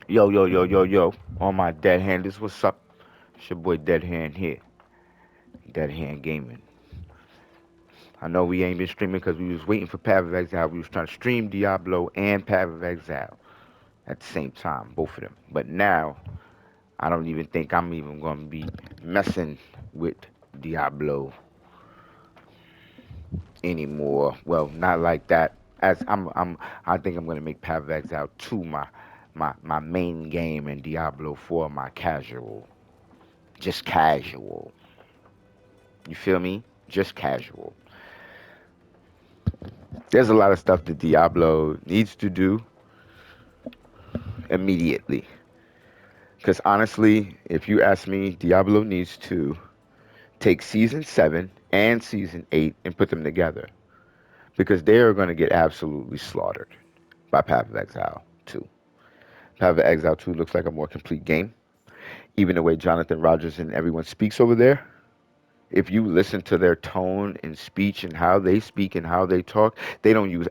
Yo, yo, yo, yo, yo. All my dead handers, what's up? It's your boy Dead Hand here. Dead Hand Gaming. I know we ain't been streaming because we was waiting for Path of Exile. We was trying to stream Diablo and Path of Exile at the same time, both of them. But now, I don't even think I'm even going to be messing with Diablo anymore. Well, not like that. I think I'm going to make Path of Exile 2 my main game and Diablo 4 my casual. Just casual. You feel me? Just casual. There's a lot of stuff that Diablo needs to do immediately. Because honestly, if you ask me, Diablo needs to take season 7 and season 8 and put them together. Because they are going to get absolutely slaughtered by Path of Exile 2. Path of Exile 2 looks like a more complete game. Even the way Jonathan Rogers and everyone speaks over there, if you listen to their tone and speech and how they speak and how they talk, they don't use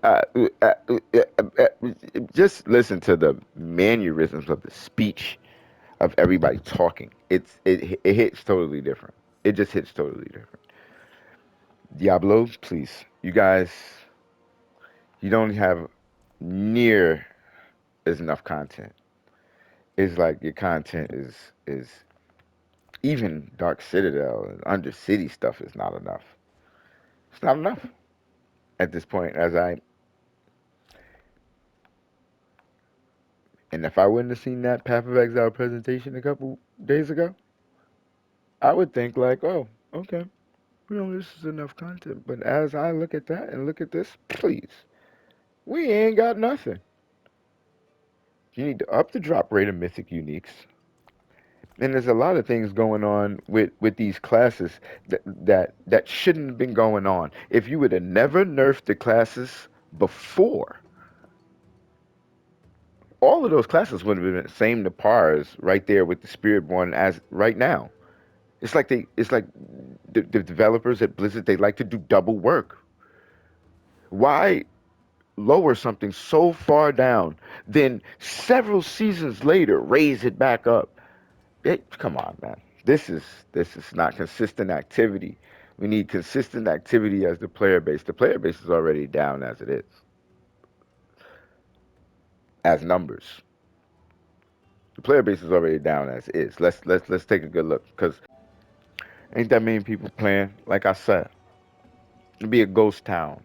just listen to the mannerisms of the speech of everybody talking. It hits totally different. It just hits totally different. Diablo, please, you guys, you don't have near as enough content. It's like your content is even Dark Citadel and Undercity stuff is not enough. It's not enough at this point. And if I wouldn't have seen that Path of Exile presentation a couple days ago, I would think like, oh, okay, this is enough content. But as I look at that and look at this, please, we ain't got nothing. You need to up the drop rate of mythic uniques. And there's a lot of things going on with these classes that shouldn't have been going on. If you would have never nerfed the classes before, all of those classes would have been the same to pars right there with the Spiritborn as right now. It's like the developers at Blizzard, they like to do double work. Why lower something so far down, then several seasons later raise it back up? Come on, man. This is not consistent activity. We need consistent activity as the player base. The player base is already down as it is, as numbers. The player base is already down as is. Let's take a good look because ain't that many people playing. Like I said, it'll be a ghost town.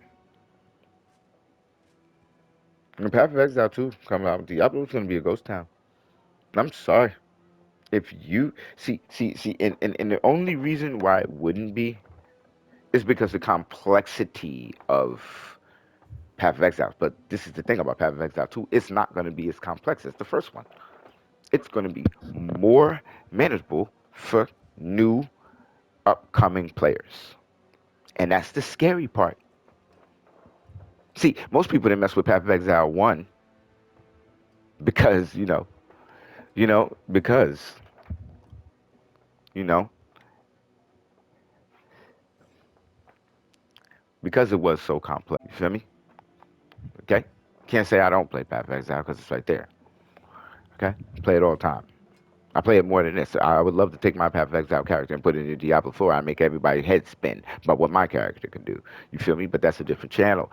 And Path of Exile 2 coming out. Diablo's gonna be a ghost town. I'm sorry. If you see, and the only reason why it wouldn't be is because the complexity of Path of Exile. But this is the thing about Path of Exile 2, it's not gonna be as complex as the first one. It's gonna be more manageable for new upcoming players. And that's the scary part. See, most people didn't mess with Path of Exile 1 because, because, you know, because it was so complex. You feel me? Okay? Can't say I don't play Path of Exile because it's right there. Okay? Play it all the time. I play it more than this. I would love to take my Path of Exile character and put it into Diablo 4. I make everybody's head spin about what my character can do. You feel me? But that's a different channel.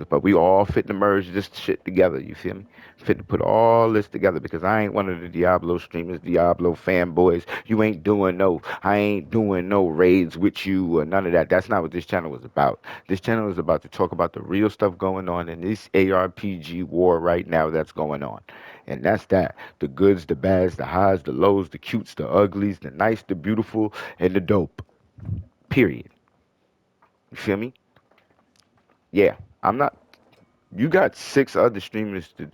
But we all fit to merge this shit together. You feel me? Fit to put all this together because I ain't one of the Diablo streamers, Diablo fanboys. I ain't doing no raids with you or none of that. That's not what this channel was about. This channel is about to talk about the real stuff going on in this ARPG war right now that's going on. And that's that. The goods, the bads, the highs, the lows, the cutes, the uglies, the nice, the beautiful, and the dope. Period. You feel me? Yeah. I'm not. You got 6 other streamers to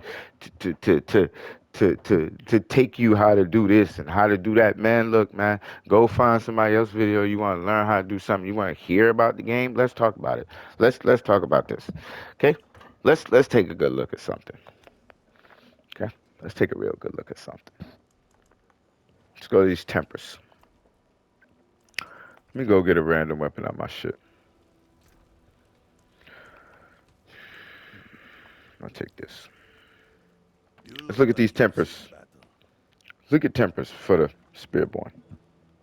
to to to take you how to do this and how to do that. Man, look, man, go find somebody else video. You want to learn how to do something. You want to hear about the game. Let's talk about it. Let's talk about this. Okay. Let's take a good look at something. Okay. Let's take a real good look at something. Let's go to these tempers. Let me go get a random weapon out my shit. I'll take this. Let's look at these tempers. Look at tempers for the Spiritborn.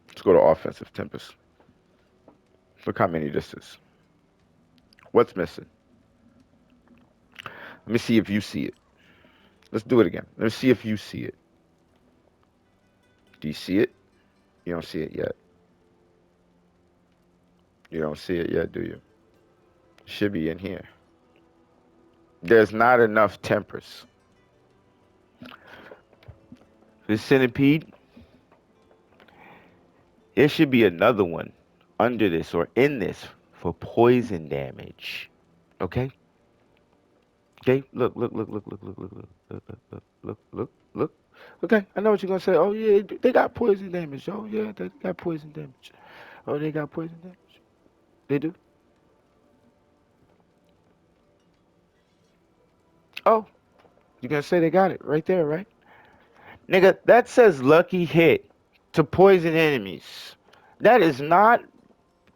Let's go to offensive tempers. Look how many this is. What's missing? Let me see if you see it. Let's do it again. Let me see if you see it. Do you see it? You don't see it yet. You don't see it yet, do you? Should be in here. There's not enough tempers. The centipede, there should be another one under this or in this for poison damage. Okay? Okay? Look. Okay, I know what you're gonna say. Oh yeah, they got poison damage. Oh yeah, they got poison damage. Oh, they got poison damage. They do. Oh, you're gonna say they got it right there, right? Nigga, that says lucky hit to poison enemies. That is not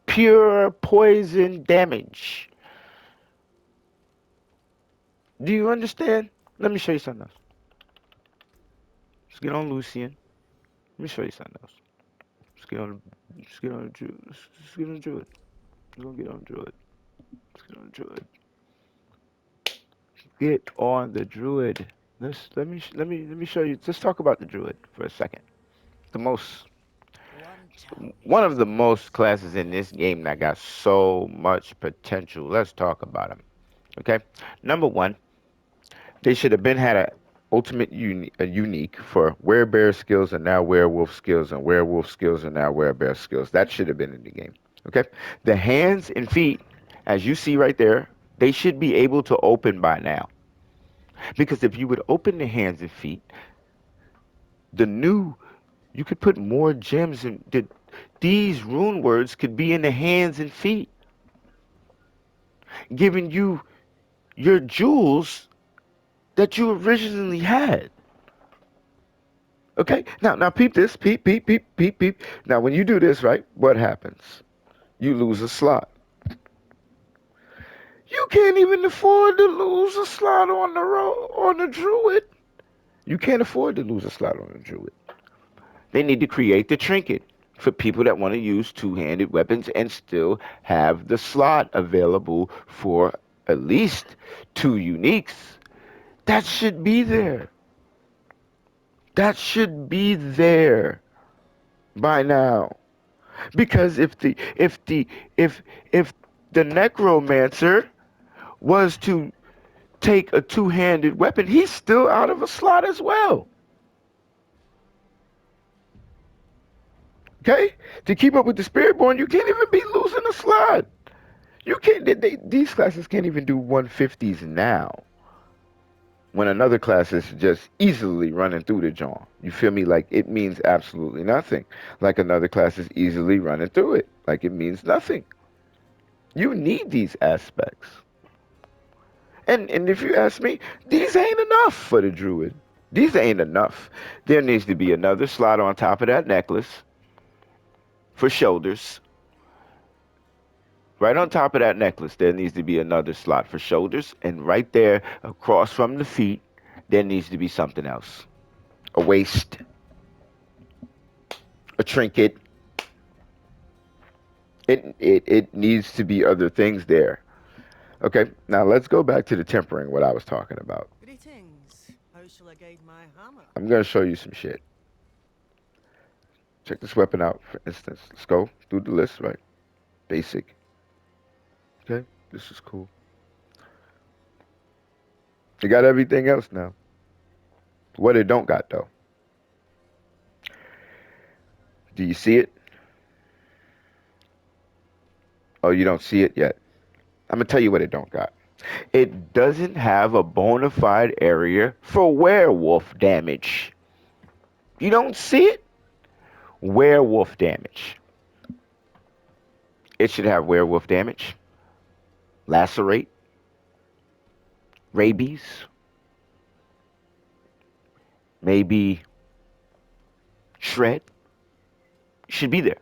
pure poison damage. Do you understand? Let me show you something else. Let's get on Lucian. Let me show you something else. Let's get on. Let's get on the Druid. Let's get on the Druid. We're gonna get on the Druid. Let's get on the Druid. Get on the Druid. Let me show you. Let's talk about the Druid for a second. The most one of the most classes in this game that got so much potential. Let's talk about them. Okay, number one, they should have been had a unique for werebear skills and now werewolf skills and werewolf skills and now werebear skills. That should have been in the game. Okay, the hands and feet, as you see right there, they should be able to open by now. Because if you would open the hands and feet, the new you could put more gems in. These rune words could be in the hands and feet, giving you your jewels that you originally had. Okay, now peep this, peep. Now when you do this, right, what happens? You lose a slot. You can't even afford to lose a slot on the druid. You can't afford to lose a slot on the druid. They need to create the trinket for people that want to use two-handed weapons and still have the slot available for at least two uniques. That should be there. That should be there by now. Because if the necromancer was to take a two-handed weapon, he's still out of a slot as well. Okay? To keep up with the Spiritborn, you can't even be losing a slot. You can't. These classes can't even do 150s now. When another class is just easily running through the jaw. You feel me? Like it means absolutely nothing. Like another class is easily running through it. Like it means nothing. You need these aspects. And if you ask me, these ain't enough for the druid. These ain't enough. There needs to be another slot on top of that necklace for shoulders. Right on top of that necklace, there needs to be another slot for shoulders. And right there, across from the feet, there needs to be something else. A waist, a trinket. It needs to be other things there. Okay, now let's go back to the tempering, what I was talking about. Greetings. How shall I guide my hammer? I'm going to show you some shit. Check this weapon out, for instance. Let's go through the list, right? Basic. Okay, this is cool. You got everything else now. What it don't got, though. Do you see it? Oh, you don't see it yet. I'm going to tell you what it don't got. It doesn't have a bona fide area for werewolf damage. You don't see it? Werewolf damage. It should have werewolf damage, lacerate, rabies, maybe shred. Should be there.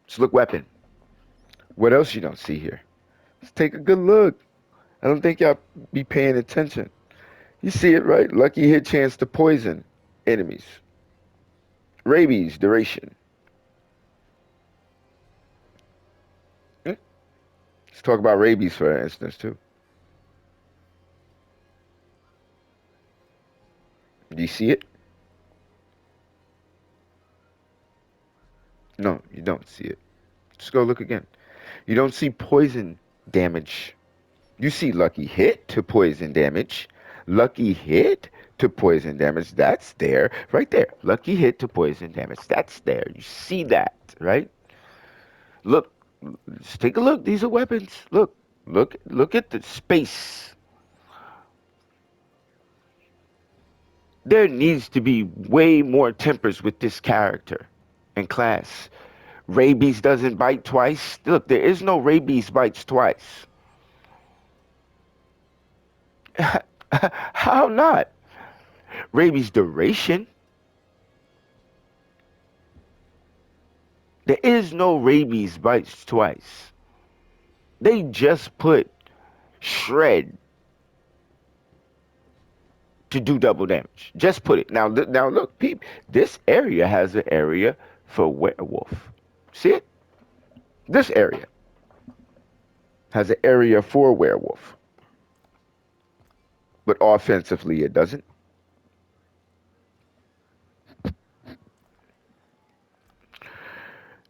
Let's look weapon. What else you don't see here? Let's take a good look. I don't think y'all be paying attention. You see it, right? Lucky hit chance to poison. enemies. Rabies duration. Hmm? Let's talk about rabies for instance too. Do you see it? No, you don't see it. Just go look again. You don't see poison damage. You see lucky hit to poison damage. Lucky hit to poison damage. That's there. Right there. Lucky hit to poison damage. That's there. You see that, right? Look. Just take a look. These are weapons. Look. Look at the space. There needs to be way more tempers with this character and class. Rabies doesn't bite twice. Look, there is no rabies bites twice. How not? Rabies duration. There is no rabies bites twice. They just put shred to do double damage. Just put it. Now look, peep. This area has an area for werewolf. See it? This area has an area for werewolf. But offensively, it doesn't.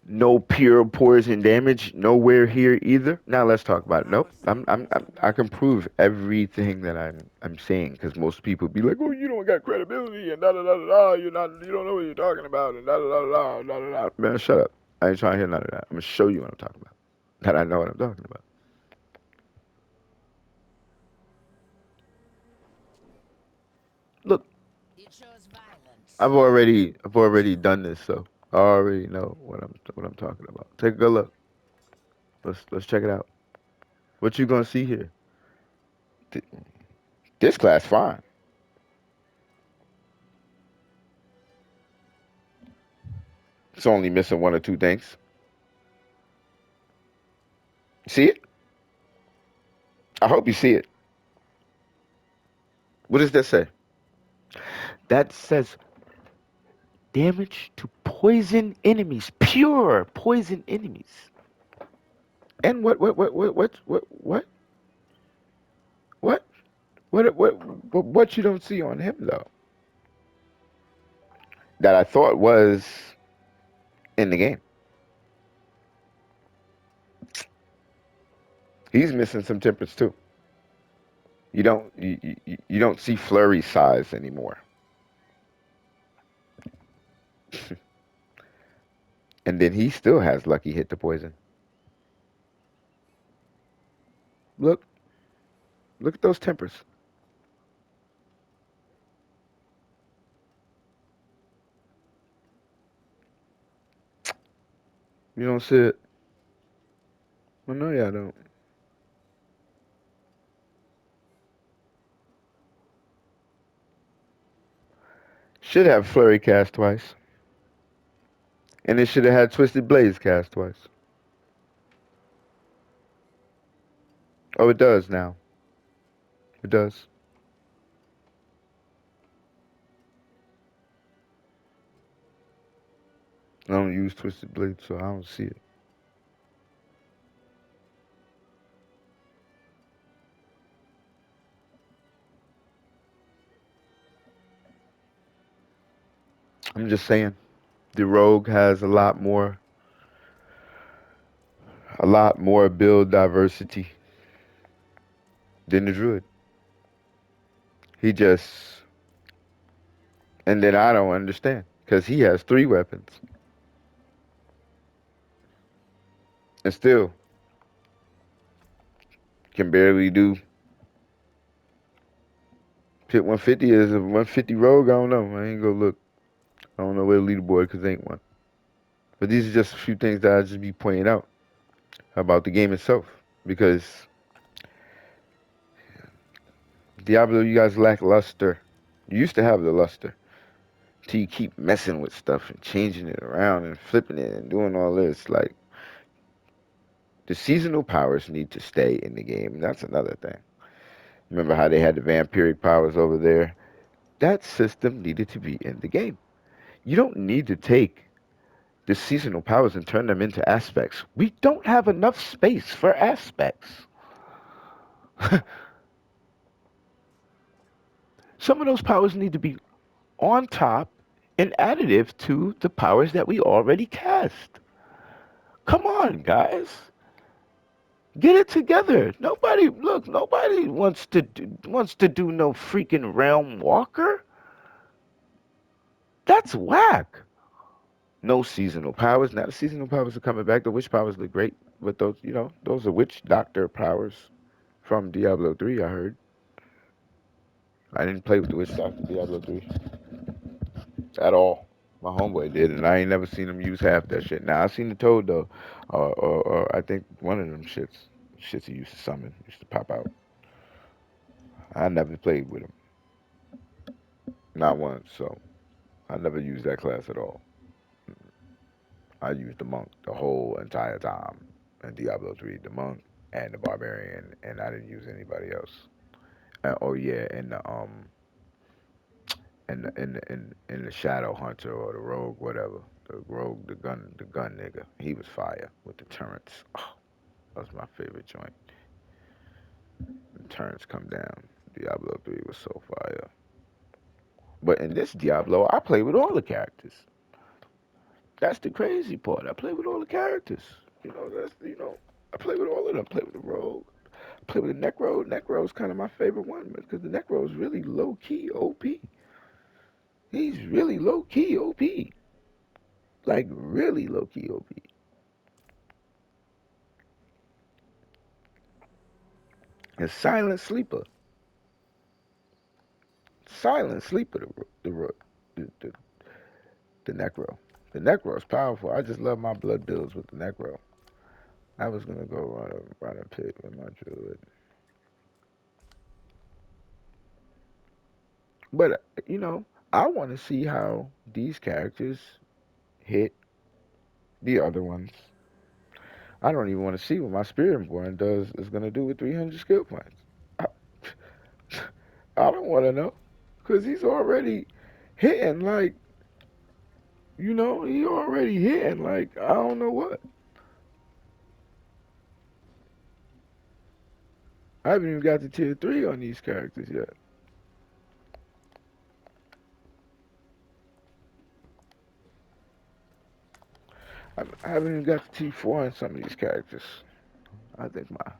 No pure poison damage nowhere here either. Now let's talk about it. Have Nope. a seat, I can gentlemen. prove everything that I'm saying because most people be like, oh, you don't got credibility and da da da da da. You don't know what you're talking about and da da da da da da da. Man, shut up. I ain't trying to hear none of that. I'm gonna show you what I'm talking about. That I know what I'm talking about. Look, It shows violence. I've already done this, so I already know what I'm talking about. Take a good look. Let's check it out. What you gonna see here? Th- This class fine. It's only missing one or two things. See it? I hope you see it. What does that say? That says damage to poison enemies, pure poison enemies. And what what you don't see on him though? That I thought was in the game. He's missing some tempers too. You don't see flurry size anymore. And then he still has lucky hit to poison. Look, look at those tempers. You don't see it. I know y'all don't. Should have flurry cast twice. And it should have had Twisted Blades cast twice. Oh, it does now. It does. I don't use Twisted Blades, so I don't see it. I'm just saying, the Rogue has a lot more build diversity than the Druid. He just, and then I don't understand because he has three weapons and still can barely do. Pit 150 is a 150 Rogue. I don't know. I ain't gonna look. I don't know where the leaderboard because ain't one. But these are just a few things that I just be pointing out about the game itself because Diablo, you guys lack luster. You used to have the luster. Till you keep messing with stuff and changing it around and flipping it and doing all this. Like, the seasonal powers need to stay in the game. That's another thing. Remember how they had the vampiric powers over there? That system needed to be in the game. You don't need to take the seasonal powers and turn them into aspects. We don't have enough space for aspects. Some of those powers need to be on top and additive to the powers that we already cast. Come on, guys. Get it together. Nobody wants to do no freaking realm walker. That's whack. No seasonal powers. Now the seasonal powers are coming back. The witch powers look great, but those are witch doctor powers from Diablo 3, I heard. I didn't play with the witch doctor Diablo 3 at all. My homeboy did, and I ain't never seen him use half that shit. Now I seen the toad though, or I think one of them shits he used to summon, used to pop out. I never played with him, not once. So I never used that class at all. I used the monk the whole entire time in Diablo 3, the monk and the barbarian, and I didn't use anybody else. Oh yeah, and the shadow hunter or the rogue, whatever. The rogue, the gun nigga. He was fire with the turrets. Oh, that was my favorite joint. The turrets come down. Diablo 3 was so fire. But in this Diablo, I play with all the characters. That's the crazy part. I play with all the characters. I play with all of them. I play with the rogue. I play with the Necro. Necro's kind of my favorite one because the Necro is really low key OP. He's really low key OP. Like really low key OP. A silent sleeper. Silent sleeper. The Necro. The Necro is powerful. I just love my blood builds with the Necro. I was gonna go run a pit with my druid, but I want to see how these characters hit the other ones. I don't even want to see what my Spiritborn does is gonna do with 300 skill points. I, I don't want to know, cause he's already hitting like he already hitting like I don't know what. I haven't even got to tier 3 on these characters yet. I haven't even got to T4 on some of these characters. I think my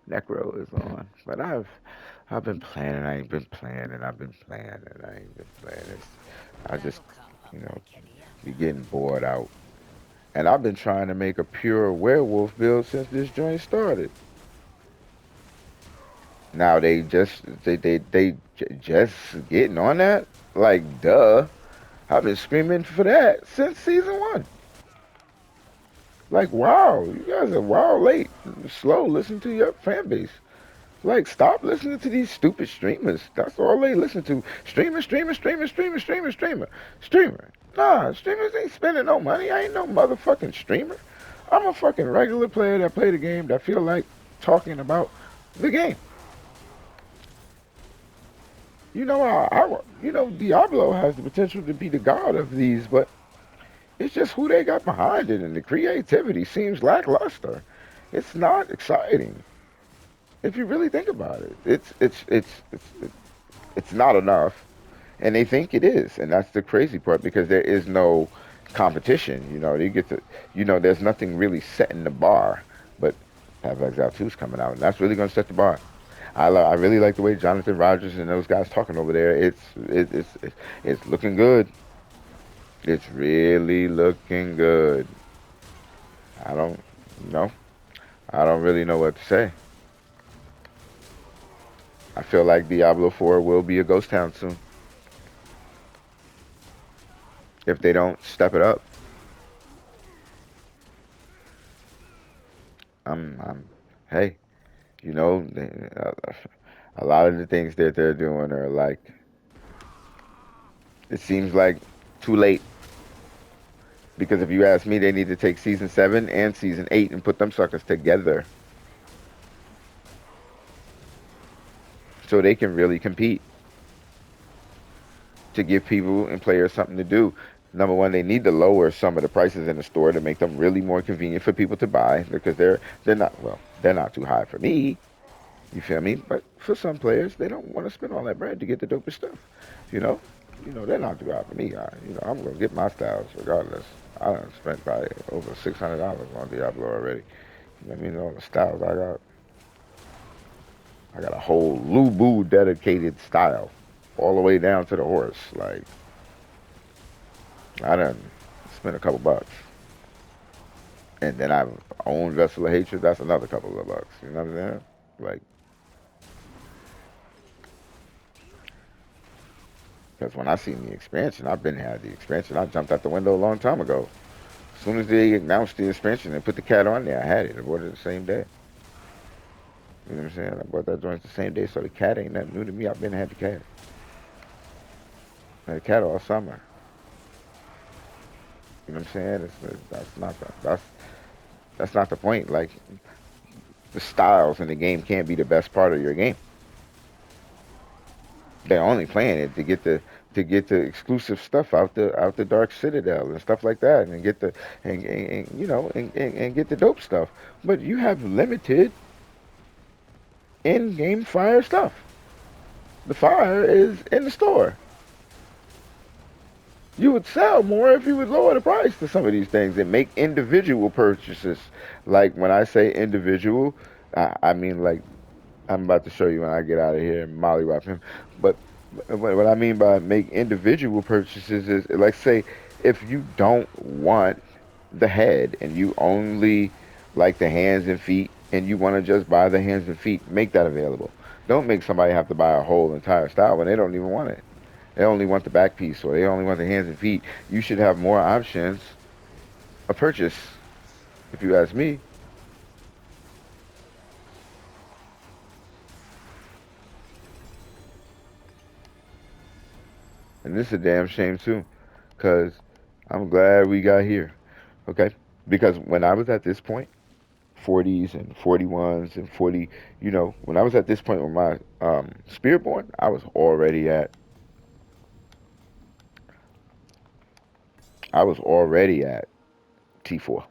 Necro is on, but I've been playing and I ain't been playing and I've been playing and I ain't been playing. I just That'll come up, you know Kitty. be getting bored out. And I've been trying to make a pure werewolf build since this joint started. Now they just getting on that? Like duh. I've been screaming for that since season 1. Like wow, you guys are wow late. Slow, listen to your fan base. Like, stop listening to these stupid streamers. That's all they listen to. Streamer. Nah, streamers ain't spending no money. I ain't no motherfucking streamer. I'm a fucking regular player that play the game that feel like talking about the game. Diablo has the potential to be the god of these, but it's just who they got behind it, and the creativity seems lackluster. It's not exciting if you really think about it. It's not enough, and they think it is, and that's the crazy part because there is no competition. They get to, there's nothing really setting the bar, but Path of Exile 2 is coming out, and that's really going to set the bar. I really like the way Jonathan Rogers and those guys talking over there. It's looking good. It's really looking good. I don't know. I don't really know what to say. I feel like Diablo 4 will be a ghost town soon if they don't step it up. I'm hey, you know, a lot of the things that they're doing are like, it seems like too late. Because if you ask me, they need to take season 7 and season 8 and put them suckers together so they can really compete. to give people and players something to do. Number one, they need to lower some of the prices in the store to make them really more convenient for people to buy because they're not well, they're not too high for me. You feel me? But for some players, they don't want to spend all that bread to get the dopest stuff. You know, they're not too high for me. I'm gonna get my styles regardless. I done spent probably over $600 on Diablo already. You know what I mean? All the styles I got a whole Lubu dedicated style, all the way down to the horse. Like I done spent a couple bucks, and then I've owned Vessel of Hatred. That's another couple of bucks. You know what I'm saying? Like, because when I seen the expansion, I've been had the expansion. I jumped out the window a long time ago. As soon as they announced the expansion and put the cat on there, I had it. I bought it the same day. You know what I'm saying? I bought that joint the same day, so the cat ain't nothing new to me. I've been had the cat. I had the cat all summer. You know what I'm saying? That's not the point. Like the styles in the game can't be the best part of your game. They're only playing it to get the exclusive stuff out the Dark Citadel and stuff like that, and get the and and get the dope stuff. But you have limited in-game fire stuff. The fire is in the store. You would sell more if you would lower the price to some of these things and make individual purchases. Like when I say individual, I mean like I'm about to show you when I get out of here and mollywop him. But what I mean by make individual purchases is like say if you don't want the head and you only like the hands and feet and you want to just buy the hands and feet, make that available. Don't make somebody have to buy a whole entire style when they don't even want it. They only want the back piece or they only want the hands and feet. You should have more options of purchase, if you ask me. And this is a damn shame too, because I'm glad we got here. Okay? Because when I was at this point, 40s and 41s and 40, when I was at this point with my Spiritborn, I was already at T4.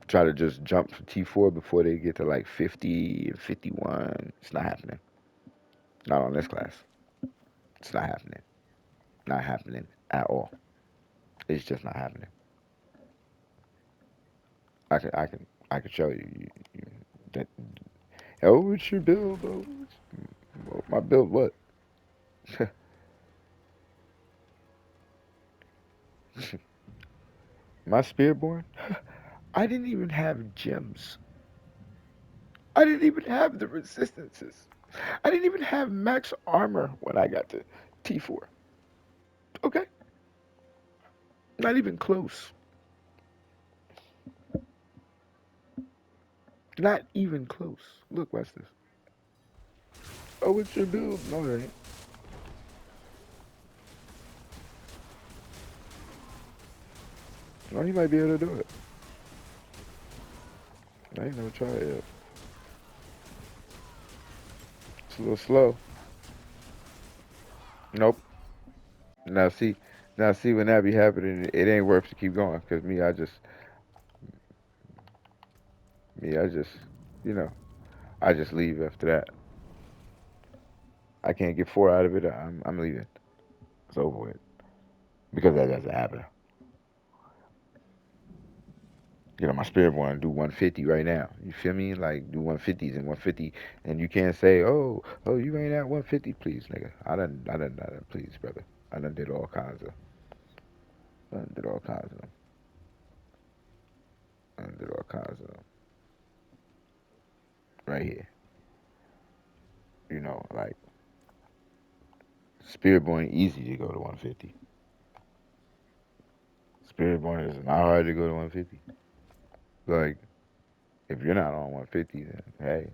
Try to just jump to T4 before they get to like 50 and 51. It's not happening. Not on this class. It's not happening. Not happening at all. It's just not happening. I can show you that. Oh, it's your build. Oh, my build. What? My Spearborn. I didn't even have gems. I didn't even have the resistances. I didn't even have max armor when I got to T4. Okay, not even close. Not even close. Look, watch this. Oh, it's your build. No, it ain't. No, you might be able to do it. I ain't never tried it yet. It's a little slow. Nope. Now see, when that be happening, it ain't worth to keep going. Cause I just, you know, I just leave after that. I can't get four out of it. I'm leaving. It's over with. Because that doesn't happen. My spirit want to do 150 right now. You feel me? Like do 150s and 150, and you can't say, oh, you ain't at 150, please, nigga. I done, please, brother. I done did all kinds of, I done did all kinds of them. I done did all kinds of them right here. Like spirit born easy to go to 150. Spirit born is not hard to go to 150. Like if you're not on 150, then hey,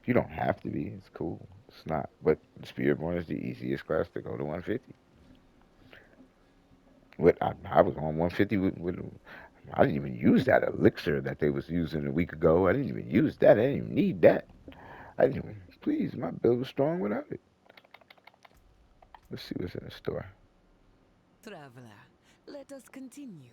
you don't have to be. It's cool. It's not. But Spiritborn is the easiest class to go to 150. I was on 150 with I didn't even use that elixir that they was using a week ago. I didn't even use that. I didn't even need that. I didn't even. Please, my build was strong without it. Let's see what's in the store. Traveler, let us continue.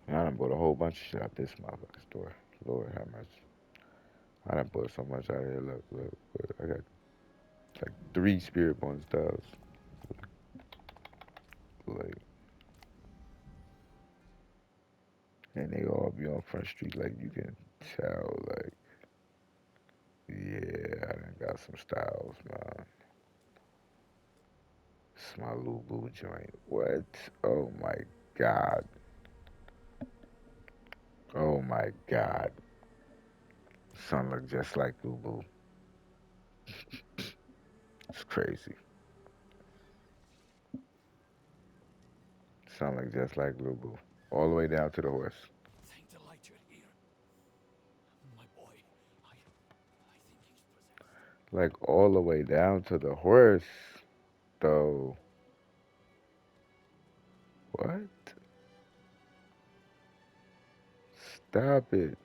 And I done bought a whole bunch of shit out this motherfucking store. Lord have mercy. I done bought so much out of here. Look. I got like 3 spirit born styles. Like, and they all be on Front Street. Like, you can tell, like, yeah, I done got some styles, man. It's my Lubu joint. What? Oh my god. Oh my god. Son look just like Lubu. It's crazy. Son look just like Lubu. All the way down to the horse. Thank the light you're here. My boy, I think he's possessed. Like all the way down to the horse, though. What? Stop it.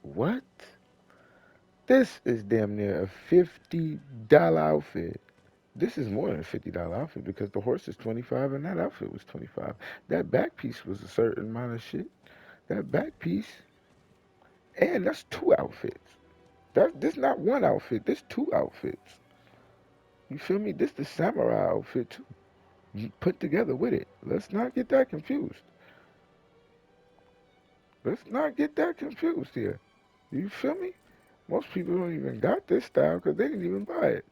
What? This is damn near a $50 outfit. This is more than a $50 outfit because the horse is 25 and that outfit was 25. That back piece was a certain amount of shit. That back piece, and that's 2 outfits. This not one outfit. This 2 outfits. You feel me? This the samurai outfit too. You put together with it. Let's not get that confused. Let's not get that confused here. You feel me? Most people don't even got this style because they didn't even buy it.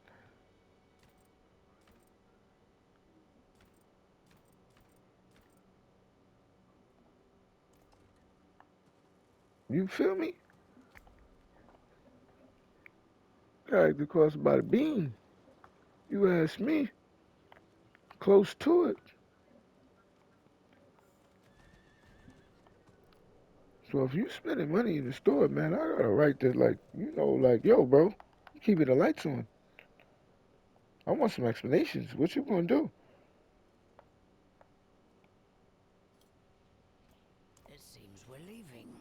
You feel me? That actually cost about a bean. You ask me, close to it. So if you spending money in the store, man, I gotta write this like, like, yo, bro, you keeping the lights on. I want some explanations. What you gonna do? It seems we're leaving.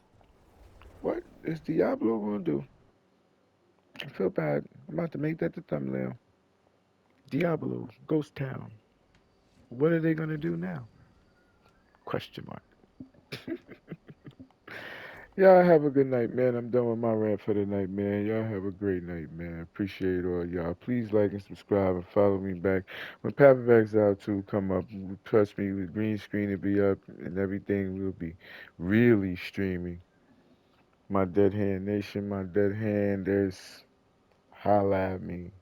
What is Diablo gonna do? I feel bad. I'm about to make that the thumbnail. Diablo, Ghost Town. What are they gonna do now? Question mark. Y'all have a good night, man. I'm done with my rant for the night, man. Y'all have a great night, man. Appreciate all y'all. Please like and subscribe and follow me back. When Path of Exile 2 come up, trust me, with green screen to be up and everything will be really streaming. My Dead Hand Nation, my Dead Hand, there's holla at me.